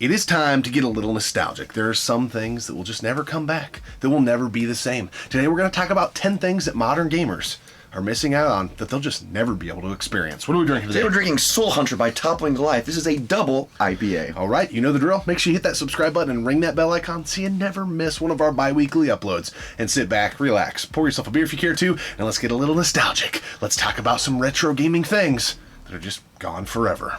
It is time to get a little nostalgic. There are some things that will just never come back, that will never be the same. Today we're going to talk about 10 things that modern gamers are missing out on that they'll just never be able to experience. What are we drinking today? Today we're drinking Soul Hunter by Toppling Goliath. This is a double IPA. All right, you know the drill. Make sure you hit that subscribe button and ring that bell icon so you never miss one of our bi-weekly uploads. And sit back, relax, pour yourself a beer if you care to, and let's get a little nostalgic. Let's talk about some retro gaming things that are just gone forever.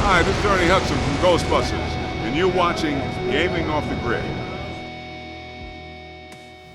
Hi, this is Ernie Hudson from Ghostbusters, and you're watching Gaming Off the Grid.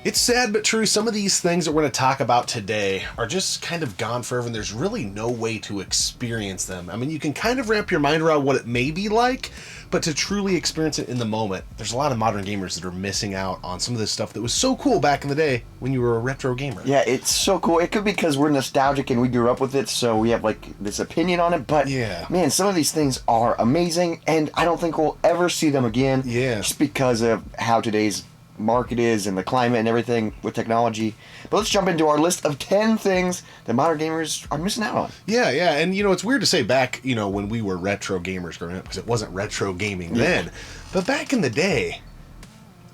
It's sad but true, some of these things that we're going to talk about today are just kind of gone forever, and there's really no way to experience them. I mean, you can kind of wrap your mind around what it may be like, but to truly experience it in the moment, there's a lot of modern gamers that are missing out on some of this stuff that was so cool back in the day when you were a retro gamer. Yeah, it's so cool. It could be because we're nostalgic and we grew up with it, so we have like this opinion on it, but yeah, man, some of these things are amazing, and I don't think we'll ever see them again. Yeah. Just because of how today's market is and the climate and everything with technology. But let's jump into our list of 10 things that modern gamers are missing out on. Yeah, and it's weird to say back, when we were retro gamers growing up, because it wasn't retro gaming then, but back in the day,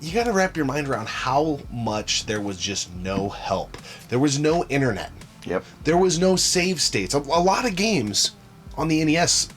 you got to wrap your mind around how much there was just no help. There was no internet. Yep. There was no save states. A lot of games on the NES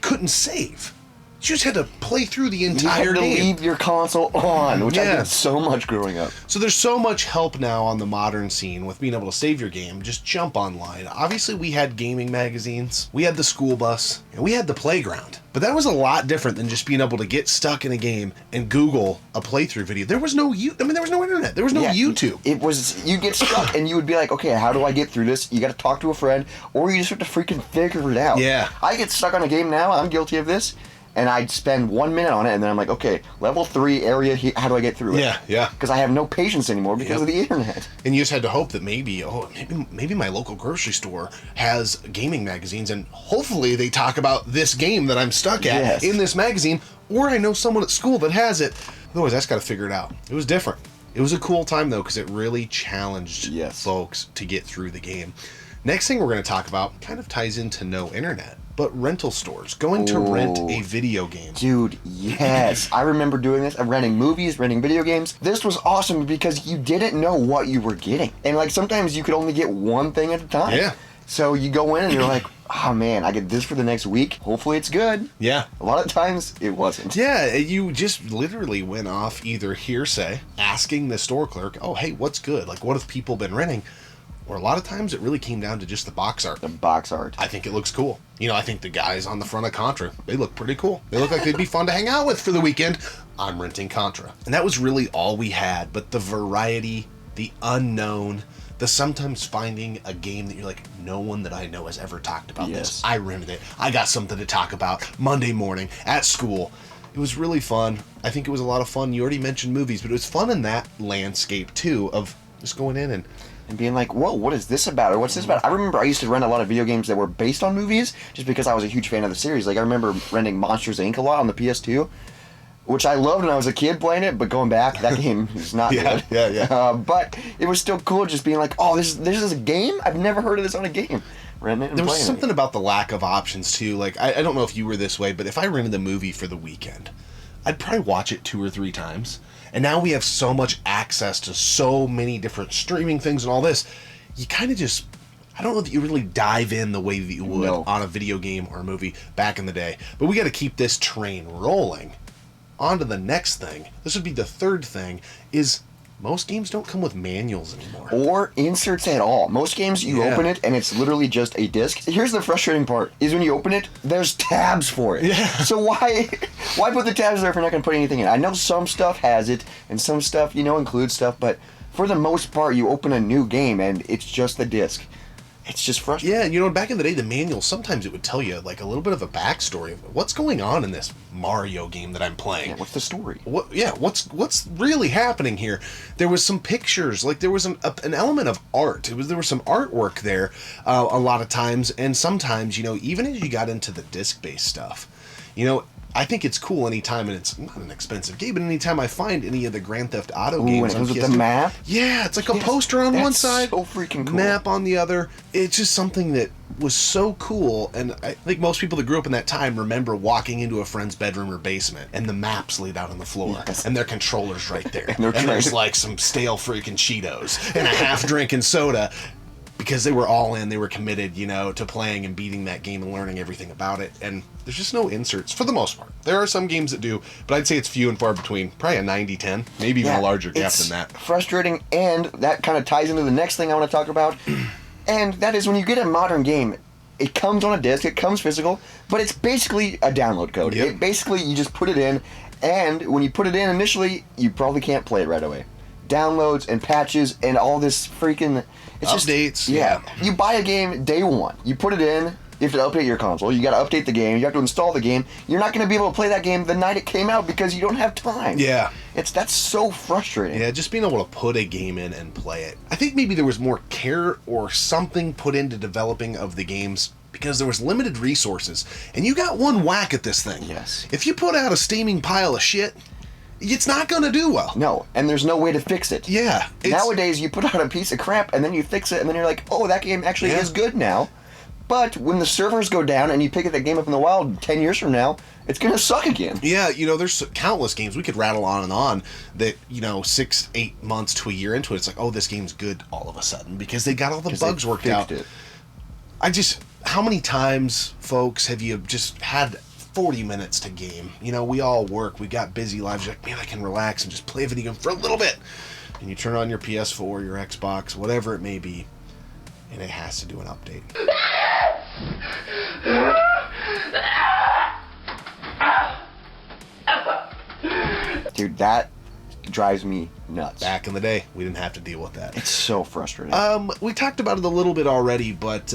couldn't save. You just had to play through the entire game. You had to leave your console on, which I did so much growing up. So there's so much help now on the modern scene with being able to save your game. Just jump online. Obviously, we had gaming magazines, we had the school bus, and we had the playground. But that was a lot different than just being able to get stuck in a game and Google a playthrough video. There was no there was no internet. There was no YouTube. It was, you get stuck and you would be like, okay, how do I get through this? You got to talk to a friend, or you just have to freaking figure it out. Yeah. I get stuck on a game now. I'm guilty of this. And I'd spend 1 minute on it, and then I'm like, okay, level 3 area, how do I get through it? Yeah. Because I have no patience anymore because of the internet. And you just had to hope that maybe my local grocery store has gaming magazines, and hopefully they talk about this game that I'm stuck at in this magazine, or I know someone at school that has it. Otherwise, I just got to figure it out. It was different. It was a cool time, though, because it really challenged folks to get through the game. Next thing we're going to talk about kind of ties into no internet, but rental stores. Going to rent a video game. Dude, yes. I remember doing this. I'm renting movies, renting video games. This was awesome because you didn't know what you were getting. And like sometimes you could only get one thing at a time. Yeah. So you go in and you're like, oh man, I get this for the next week. Hopefully it's good. Yeah. A lot of times it wasn't. Yeah, you just literally went off either hearsay, asking the store clerk, oh, hey, what's good? Like, what have people been renting? Or a lot of times it really came down to just the box art. The box art. I think it looks cool. I think the guys on the front of Contra, they look pretty cool. They look like they'd be fun to hang out with for the weekend. I'm renting Contra. And that was really all we had. But the variety, the unknown, the sometimes finding a game that you're like, no one that I know has ever talked about this. I rented it. I got something to talk about Monday morning at school. It was really fun. I think it was a lot of fun. You already mentioned movies, but it was fun in that landscape too of just going in and being like, whoa, what is this about? Or what's this about? I remember I used to rent a lot of video games that were based on movies just because I was a huge fan of the series. Like, I remember renting Monsters, Inc. a lot on the PS2, which I loved when I was a kid playing it, but going back, that game is not good. Yeah. But it was still cool just being like, oh, this is a game? I've never heard of this on a game. Renting it and there was playing something it. about the lack of options, too. Like, I don't know if you were this way, but if I rented a movie for the weekend, I'd probably watch it 2 or 3 times. And now we have so much access to so many different streaming things and all this. You kind of just, I don't know that you really dive in the way that you would on a video game or a movie back in the day. But we got to keep this train rolling. On to the next thing. This would be the third thing, is most games don't come with manuals anymore. Or inserts at all. Most games, you open it, and it's literally just a disc. Here's the frustrating part, is when you open it, there's tabs for it. Yeah. So why put the tabs there if you're not going to put anything in? I know some stuff has it, and some stuff, includes stuff, but for the most part, you open a new game, and it's just the disc. It's just frustrating. Yeah, back in the day, the manual, sometimes it would tell you, like, a little bit of a backstory of what's going on in this Mario game that I'm playing. Yeah, what's the story? What's really happening here? There was some pictures, like, there was an element of art. There was some artwork there a lot of times, and sometimes, even as you got into the disc-based stuff, I think it's cool anytime, and it's not an expensive game, but anytime I find any of the Grand Theft Auto Ooh, games and it on comes with PS2, the map? yeah, it's like a poster on one That's side, so freaking cool. map on the other. It's just something that was so cool, and I think most people that grew up in that time remember walking into a friend's bedroom or basement, and the maps laid out on the floor, Yes. and their controllers right there, And there's like some stale freaking Cheetos and a half-drinking soda. Because they were all in, they were committed, to playing and beating that game and learning everything about it. And there's just no inserts, for the most part. There are some games that do, but I'd say it's few and far between. Probably a 90-10, maybe even a larger gap than that. Frustrating, and that kind of ties into the next thing I want to talk about. And that is when you get a modern game, it comes on a disc, it comes physical, but it's basically a download code. Yep. It basically, you just put it in, and when you put it in initially, you probably can't play it right away. Downloads and patches and all this freaking... It's Updates. Just, yeah. You buy a game day one. You put it in. You have to update your console. You got to update the game. You have to install the game. You're not going to be able to play that game the night it came out because you don't have time. Yeah. That's so frustrating. Yeah, just being able to put a game in and play it. I think maybe there was more care or something put into developing of the games because there was limited resources. And you got one whack at this thing. Yes. If you put out a steaming pile of shit, it's not going to do well. No, and there's no way to fix it. Yeah. Nowadays, you put out a piece of crap, and then you fix it, and then you're like, oh, that game actually is good now. But when the servers go down, and you pick that game up in the wild 10 years from now, it's going to suck again. Yeah, there's countless games. We could rattle on and on that, 6, 8 months to a year into it, it's like, oh, this game's good all of a sudden because they got all the bugs worked out. How many times, folks, have you just had 40 minutes to game? We all work. We got busy lives. You're like, man, I can relax and just play a video game for a little bit. And you turn on your PS4, your Xbox, whatever it may be, and it has to do an update. Dude, that drives me nuts. Back in the day, we didn't have to deal with that. It's so frustrating. We talked about it a little bit already, but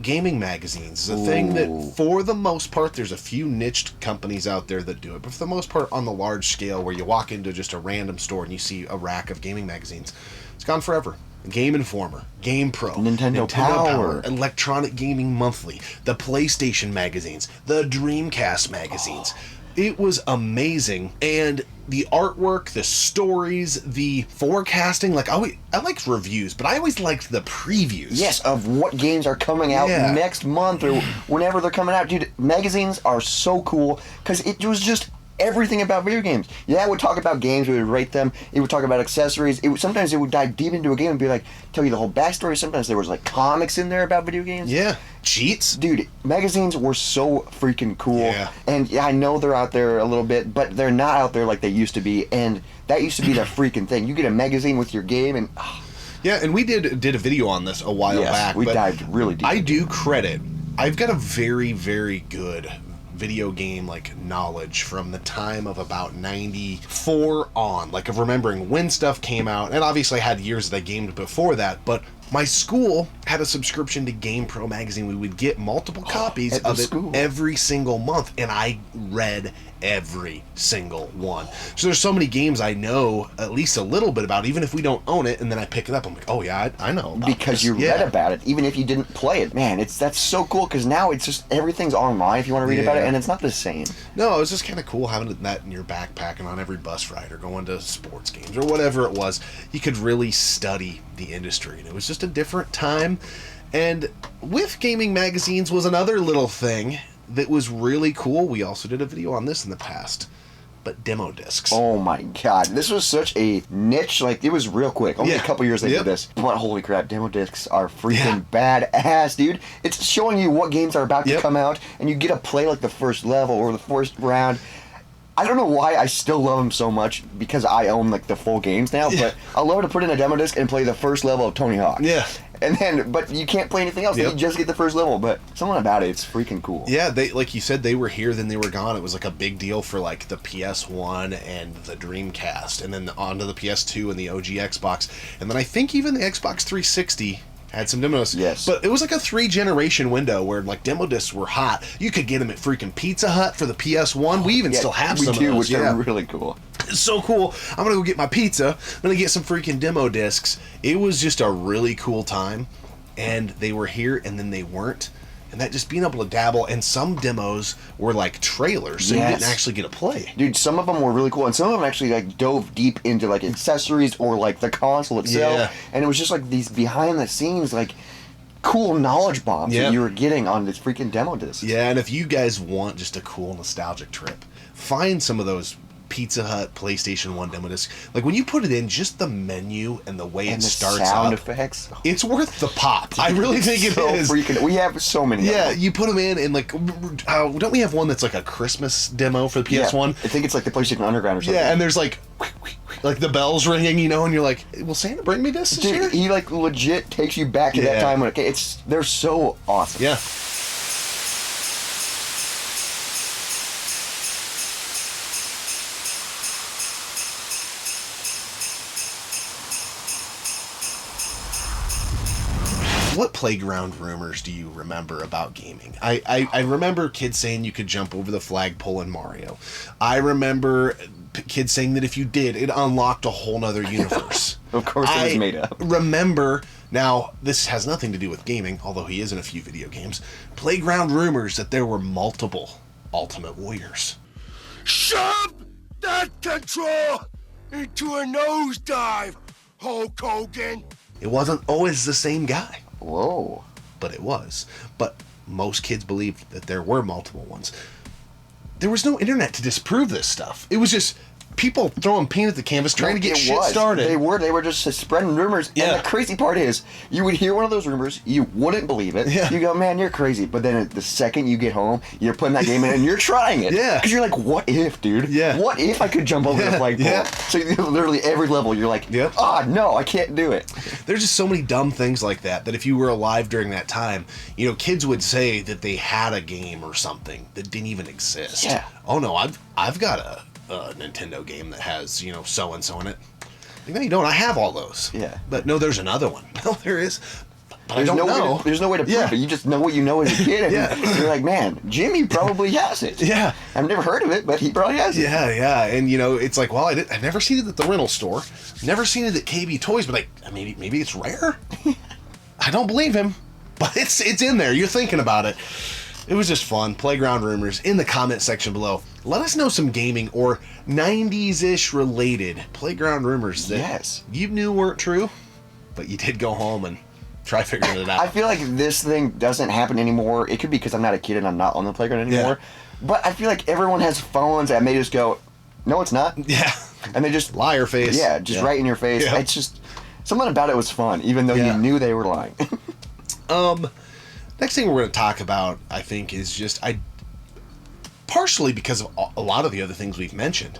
gaming magazines is a thing that, for the most part, there's a few niched companies out there that do it, but for the most part, on the large scale, where you walk into just a random store and you see a rack of gaming magazines, it's gone forever. Game Informer, Game Pro, Nintendo Power, Electronic Gaming Monthly, the PlayStation magazines, the Dreamcast magazines. It was amazing, and the artwork, the stories, the forecasting, I liked reviews, but I always liked the previews. Yes, of what games are coming out next month or whenever they're coming out. Dude, magazines are so cool because it was just everything about video games. Yeah, it would talk about games, we would rate them, it would talk about accessories, sometimes it would dive deep into a game and be like, tell you the whole backstory. Sometimes there was comics in there about video games. Yeah. Cheats. Dude, magazines were so freaking cool. Yeah. And yeah, I know they're out there a little bit, but they're not out there like they used to be, and that used to be the freaking thing. You get a magazine with your game and... Yeah, and we did a video on this a while back. We dived really deep. I do credit. I've got a very, very good video game knowledge from the time of about 94 on, of remembering when stuff came out, and obviously I had years that I gamed before that, but my school had a subscription to Game Pro magazine. We would get multiple copies of it every single month, and I read every single one. So there's so many games I know at least a little bit about, even if we don't own it, and then I pick it up, I'm like, oh yeah, I know about because this. You read about it, even if you didn't play it. Man, that's so cool, because now it's just everything's online if you want to read about it, and it's not the same. No, it was just kind of cool having that in your backpack and on every bus ride or going to sports games or whatever it was. You could really study the industry, and it was just a different time. And with gaming magazines was another little thing that was really cool. We also did a video on this in the past, but demo discs. Oh my god, this was such a niche, it was real quick, only a couple years they did this, but holy crap, demo discs are freaking badass, dude. It's showing you what games are about to come out, and you get to play the first level or the first round. I don't know why I still love them so much, because I own the full games now, but I love to put in a demo disc and play the first level of Tony Hawk. Yeah. And then, but you can't play anything else. You just get the first level. But something about it, it's freaking cool. Yeah, they, like you said, they were here, then they were gone. It was a big deal for the PS1 and the Dreamcast, and then onto the PS2 and the OG Xbox, and then I think even the Xbox 360 had some demos. Yes. But it was a 3-generation window where demo discs were hot. You could get them at freaking Pizza Hut for the PS1. We even still have some of those. Which are really cool. It's so cool. I'm going to go get my pizza. I'm going to get some freaking demo discs. It was just a really cool time. And they were here and then they weren't. And that just being able to dabble, and some demos were like trailers, so you didn't actually get to play. Dude, some of them were really cool, and some of them actually like dove deep into like accessories or like the console itself. Yeah. And it was just like these behind the scenes like cool knowledge bombs that you were getting on this freaking demo disc. Yeah, and if you guys want just a cool nostalgic trip, find some of those Pizza Hut PlayStation 1 demo discs. Like when you put it in, just the menu and the way it starts sound up, effects. it's worth the pop. I really think it is. We have so many. Yeah, you put them in, and like, don't we have one that's like a Christmas demo for the PS1? I think it's like the PlayStation Underground or something. Yeah, and there's like the bells ringing, you know, and you're like, will Santa bring me this Dude, year? he like legit takes you back to that time when they're so awesome. Yeah. What playground rumors do you remember about gaming? I remember kids saying you could jump over the flagpole in Mario. I remember kids saying that if you did, it unlocked a whole nother universe. Of course it was made up. Remember, now, this has nothing to do with gaming, although he is in a few video games, playground rumors that there were multiple Ultimate Warriors. Shove that control into a nosedive, Hulk Hogan. It wasn't always the same guy. Whoa. But it was. But most kids believed that there were multiple ones. There was no internet to disprove this stuff. It was just people throwing paint at the canvas trying to get shit started. They were just spreading rumors. Yeah. And the crazy part is, you would hear one of those rumors, you wouldn't believe it. Yeah. You go, man, you're crazy. But then the second you get home, you're putting that game in and you're trying it. Yeah. Because you're like, what if, dude? Yeah. What if I could jump over the flagpole? Yeah. So literally every level, you're like, no, I can't do it. There's just so many dumb things like that if you were alive during that time, you know, kids would say that they had a game or something that didn't even exist. Yeah. Oh no, I've got a Nintendo game that has, you know, so and so in it. Like, no, you don't. I have all those. Yeah. But no, there's another one. No, there is. But There's I don't no know. way there's no way to prove it. You just know what you know as a kid. And you're like, man, Jimmy probably has it. Yeah. I've never heard of it, but he probably has it. Yeah. And, you know, it's like, well, I've never seen it at the rental store. Never seen it at KB Toys, but maybe it's rare. I don't believe him, but it's in there. You're thinking about it. It was just fun. Playground rumors in the comment section below. Let us know some gaming or 90s-ish related playground rumors that you knew weren't true, but you did go home and try figuring it out. I feel like this thing doesn't happen anymore. It could be because I'm not a kid and I'm not on the playground anymore. But I feel like everyone has phones and they just go, no, it's not. Yeah. And they just... Liar face. Yeah, just right in your face. Yeah. It's just... Something about it was fun, even though you knew they were lying. Next thing we're going to talk about, I think, is just... partially because of a lot of the other things we've mentioned,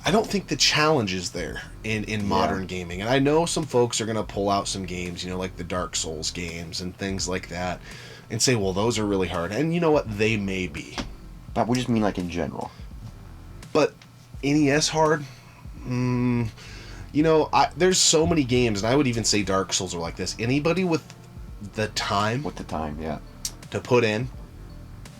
I don't think the challenge is there in modern gaming. And I know some folks are going to pull out some games, you know, like the Dark Souls games and things like that, and say, well, those are really hard. And you know what? They may be. But we just mean like in general. But NES hard? You know, there's so many games, and I would even say Dark Souls are like this. Anybody with the time... to put in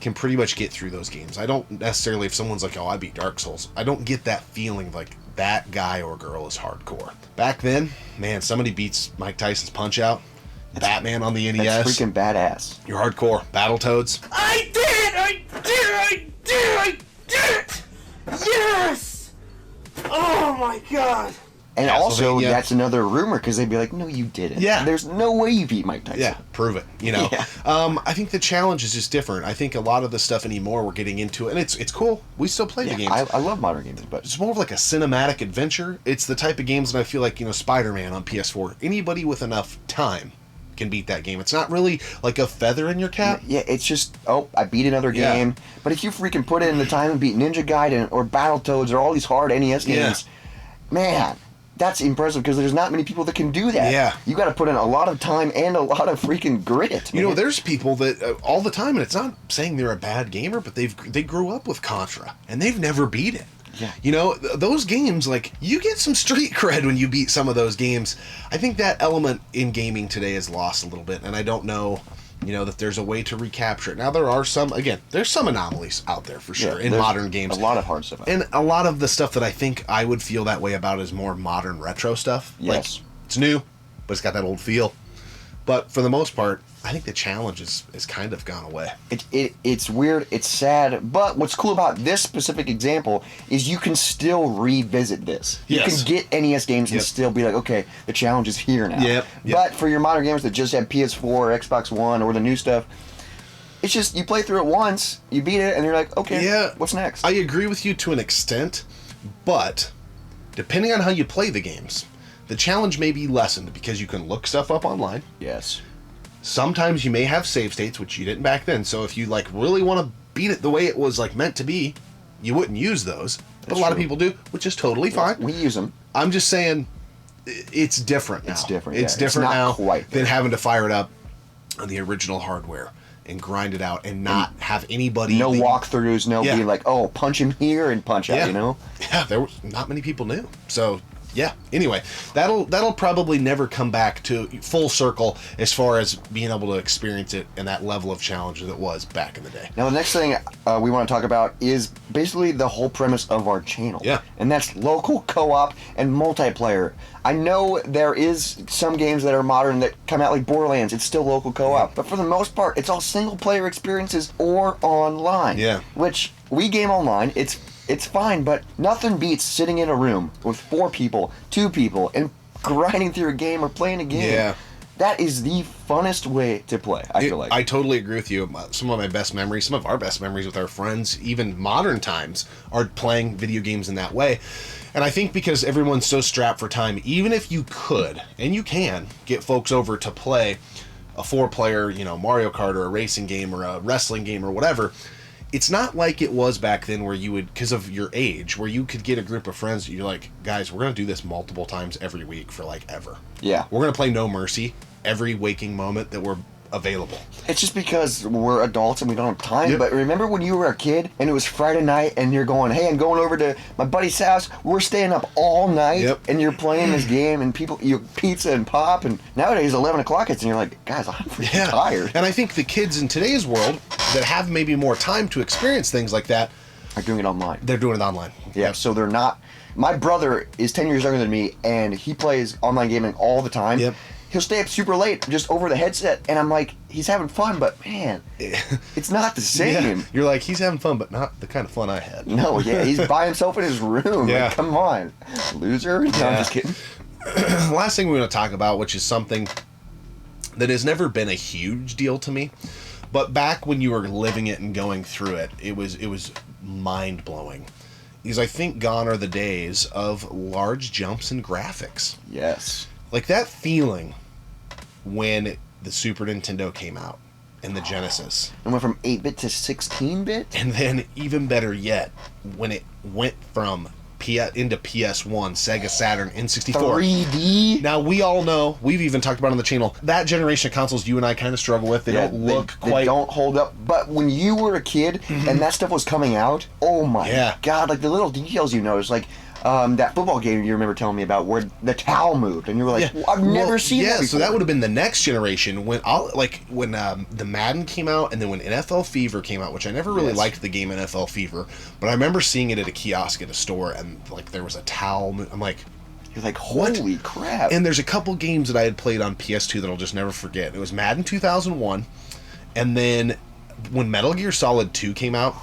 can pretty much get through those games. I don't necessarily, if someone's like, oh, I beat Dark Souls, I don't get that feeling like that guy or girl is hardcore. Back then, man, somebody beats Mike Tyson's Punch-Out, Batman on the NES. That's freaking badass. You're hardcore. Battletoads. I did it! Yes! Oh my god! And also, that's another rumor, because they'd be like, no, you didn't. Yeah. There's no way you beat Mike Tyson. Yeah, prove it, you know. Yeah. I think the challenge is just different. I think a lot of the stuff anymore, we're getting into it, and it's cool. We still play the games. I love modern games, but... It's more of like a cinematic adventure. It's the type of games that I feel like, you know, Spider-Man on PS4, anybody with enough time can beat that game. It's not really like a feather in your cap. Yeah, it's just, I beat another game. But if you freaking put in the time and beat Ninja Gaiden or Battletoads or all these hard NES games, man... That's impressive because there's not many people that can do that. Yeah. You got to put in a lot of time and a lot of freaking grit. You know, there's people that all the time, and it's not saying they're a bad gamer, but they grew up with Contra and they've never beat it. Yeah. You know, those games, like, you get some street cred when you beat some of those games. I think that element in gaming today is lost a little bit, and I don't know, you know, that there's a way to recapture it. Now, there's some anomalies out there for sure in modern games. A lot of hard stuff. And a lot of the stuff that I think I would feel that way about is more modern retro stuff. Yes. Like, it's new, but it's got that old feel. But for the most part, I think the challenge is kind of gone away. It's weird, it's sad, but what's cool about this specific example is you can still revisit this. You Yes. can get NES games and still be like, okay, the challenge is here now. Yep. But for your modern gamers that just have PS4 or Xbox One or the new stuff, it's just you play through it once, you beat it, and you're like, okay, what's next? I agree with you to an extent, but depending on how you play the games, the challenge may be lessened because you can look stuff up online. Yes. Sometimes you may have save states, which you didn't back then. So if you like really want to beat it the way it was like meant to be, you wouldn't use those. But a lot of people do, which is totally fine. We use them. I'm just saying, it's different now. It's different. It's yeah. different it's not now quite than there. having to fire it up on the original hardware and grind it out and not have anybody. No walkthroughs, no Yeah. being like, oh, punch him here and punch out, you know? Yeah, there was not many people knew. So yeah. Anyway, that'll probably never come back to full circle as far as being able to experience it and that level of challenge that it was back in the day. Now, the next thing we want to talk about is basically the whole premise of our channel. Yeah. And that's local co-op and multiplayer. I know there is some games that are modern that come out like Borderlands. It's still local co-op. But for the most part, it's all single-player experiences or online. Yeah. Which, we game online. It's fine, but nothing beats sitting in a room with 4 people, 2 people, and grinding through a game or playing a game. Yeah. That is the funnest way to play, I feel like. I totally agree with you. Some of my best memories, some of our best memories with our friends, even modern times, are playing video games in that way. And I think because everyone's so strapped for time, even if you could, and you can, get folks over to play a 4-player, Mario Kart or a racing game or a wrestling game or whatever, it's not like it was back then where you would, because of your age, where you could get a group of friends that you're like, guys, we're going to do this multiple times every week for like ever. Yeah. We're going to play No Mercy every waking moment that we're available. It's just because we're adults and we don't have time. Yep. But remember when you were a kid and it was Friday night and you're going, hey, I'm going over to my buddy's house. We're staying up all night and you're playing this game and you pizza and pop. And nowadays 11 o'clock hits and you're like, guys, I'm freaking tired. And I think the kids in today's world that have maybe more time to experience things like that are doing it online. They're doing it online. Yeah, so they're not. My brother is 10 years younger than me and he plays online gaming all the time. Yep. He'll stay up super late just over the headset, and I'm like, he's having fun, but man, it's not the same. Yeah. You're like, he's having fun, but not the kind of fun I had. No, yeah, he's by himself in his room. Yeah. Like, come on, loser. No, I'm just kidding. Last thing we want to talk about, which is something that has never been a huge deal to me, but back when you were living it and going through it, it was mind blowing. Because I think gone are the days of large jumps in graphics. Yes. Like that feeling when the Super Nintendo came out and the Genesis. And went from 8-bit to 16-bit? And then even better yet, when it went from into PS1, Sega Saturn, N64. 3D? Now, we all know, we've even talked about on the channel, that generation of consoles you and I kind of struggle with. They don't look quite... They don't hold up. But when you were a kid and that stuff was coming out, oh my God, like the little details you noticed, like... that football game you remember telling me about where the towel moved and you were like, I've never seen that before. So that would have been the next generation when the Madden came out and then when NFL Fever came out, which I never really liked the game NFL Fever, but I remember seeing it at a kiosk at a store and like there was a towel. I'm like, you're like, holy crap. And there's a couple games that I had played on PS2 that I'll just never forget. It was Madden 2001 and then when Metal Gear Solid 2 came out,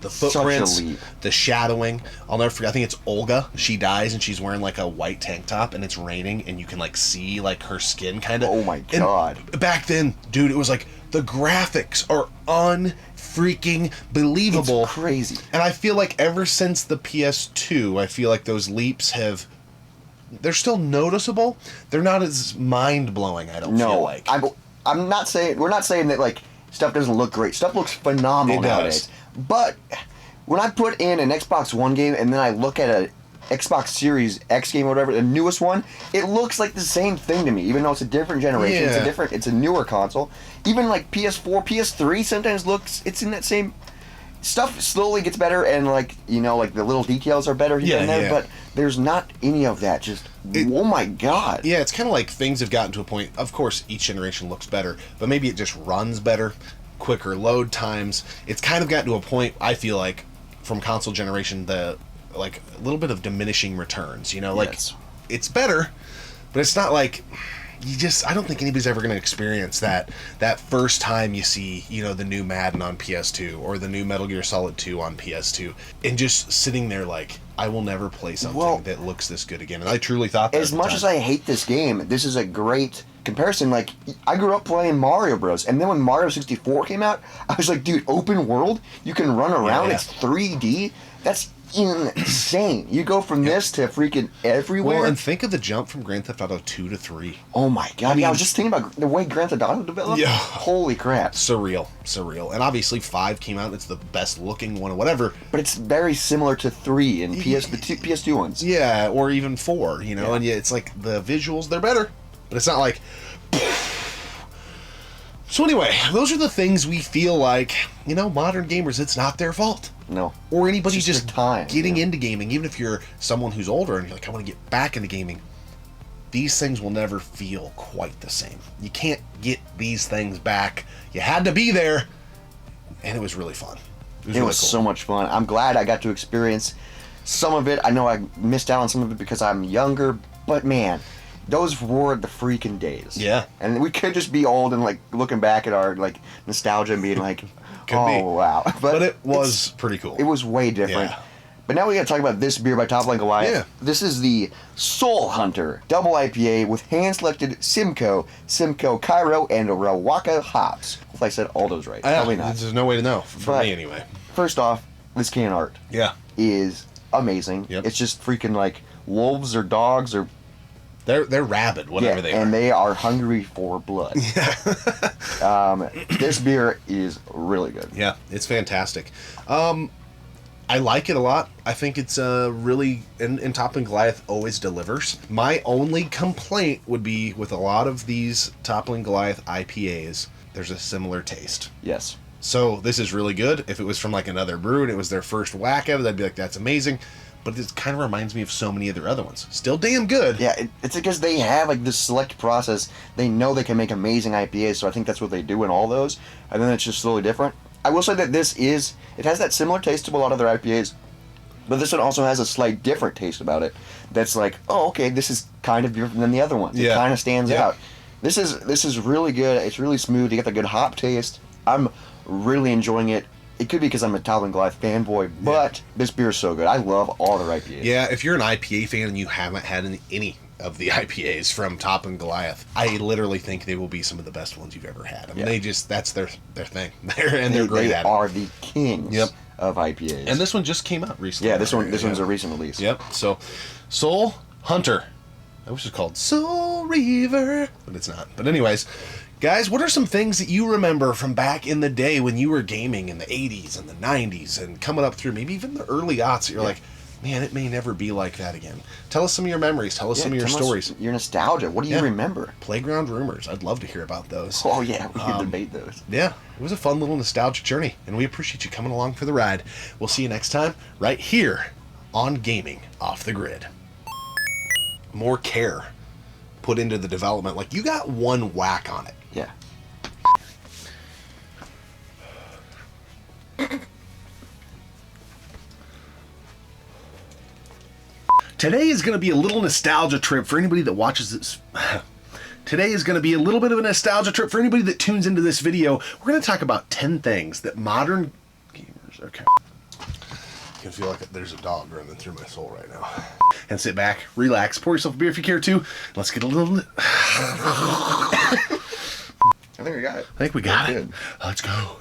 the footprints, the shadowing. I'll never forget. I think it's Olga. She dies and she's wearing like a white tank top and it's raining and you can like see like her skin kind of. Oh my God. And back then, dude, it was like the graphics are unfreaking believable. It's crazy. And I feel like ever since the PS2, I feel like those leaps they're still noticeable. They're not as mind-blowing, I don't feel like. I'm not saying, we're not saying that like stuff doesn't look great. Stuff looks phenomenal nowadays. But when I put in an Xbox One game and then I look at a Xbox Series X game or whatever, the newest one, it looks like the same thing to me, even though it's a different generation. Yeah. It's a newer console. Even like PS4, PS3 sometimes it's in that same stuff. Slowly gets better and like the little details are better here and there, but there's not any of that. Oh my God. Yeah, it's kind of like things have gotten to a point. Of course, each generation looks better, but maybe it just runs better. Quicker load times. It's kind of gotten to a point, I feel like, from console generation, a little bit of diminishing returns. Like it's better, but it's not like I don't think anybody's ever going to experience that first time you see, the new Madden on PS2 or the new Metal Gear Solid 2 on PS2, and just sitting there like, I will never play something that looks this good again. And I truly thought that. As much as I hate this game, this is a great comparison. Like, I grew up playing Mario Bros. And then when Mario 64 came out, I was like, dude, open world? You can run around. Yeah. It's 3D? That's insane. You go from this to freaking everywhere. Well, and think of the jump from Grand Theft Auto 2 to 3. Oh my god. I was just thinking about the way Grand Theft Auto developed. Yeah. Holy crap. Surreal. And obviously 5 came out, and it's the best looking one or whatever. But it's very similar to 3 and PS2 ones. Yeah, or even 4, and it's like the visuals, they're better. But it's not like... So anyway, those are the things we feel like, modern gamers, it's not their fault. No. Or anybody It's just their time, getting into gaming, even if you're someone who's older and you're like, I want to get back into gaming. These things will never feel quite the same. You can't get these things back. You had to be there, and it was really fun. It was really cool. So much fun. I'm glad I got to experience some of it. I know I missed out on some of it because I'm younger, but man, those were the freaking days. Yeah. And we could just be old and like looking back at our like nostalgia and being like, wow. But it was pretty cool. It was way different. Yeah. But now we gotta talk about this beer by Toppling Goliath. Yeah. This is the Soul Hunter Double IPA with hand-selected Simcoe, Cairo, and Rawaka hops. If I said all those right. Probably not. There's no way to know, for me anyway. First off, this can art is amazing. Yep. It's just freaking like wolves or dogs or... They're rabid, whatever they are. And they are hungry for blood. This beer is really good. Yeah, it's fantastic. I like it a lot. I think it's really... And Toppling Goliath always delivers. My only complaint would be with a lot of these Toppling Goliath IPAs, there's a similar taste. Yes. So this is really good. If it was from like another brew and it was their first whack at it, I'd be like, that's amazing. But it kind of reminds me of so many of their other ones. Still damn good. Yeah, it's because they have like this select process. They know they can make amazing IPAs, so I think that's what they do in all those. And then it's just slowly different. I will say that it has that similar taste to a lot of their IPAs, but this one also has a slight different taste about it. That's like, oh, okay, this is kind of different than the other ones. It kind of stands out. This is really good. It's really smooth. You get the good hop taste. I'm really enjoying it. It could be because I'm a Toppling Goliath fanboy, but this beer is so good. I love all their IPAs. Yeah, if you're an IPA fan and you haven't had any of the IPAs from Toppling Goliath, I literally think they will be some of the best ones you've ever had. I mean, that's their thing. They're great at it. They are the kings of IPAs. And this one just came out recently. Yeah, this one's a recent release. Yep. So, Soul Hunter. I wish it was called Soul Reaver, but it's not. But anyways, guys, what are some things that you remember from back in the day when you were gaming in the 80s and the 90s and coming up through maybe even the early aughts? You're like, man, it may never be like that again. Tell us some of your memories. Tell us some of your stories. Your nostalgia. What do you remember? Playground rumors. I'd love to hear about those. Oh, yeah. We could debate those. Yeah. It was a fun little nostalgic journey, and we appreciate you coming along for the ride. We'll see you next time right here on Gaming Off the Grid. More care put into the development. Like, you got one whack on it. Yeah. Today is going to be a little nostalgia trip for anybody that watches this. Today is going to be a little bit of a nostalgia trip for anybody that tunes into this video. We're going to talk about 10 things that modern gamers... Okay. I can feel like there's a dog running through my soul right now. And sit back, relax, pour yourself a beer if you care to. Let's get a little... I think we got it. I think we got it. Let's go.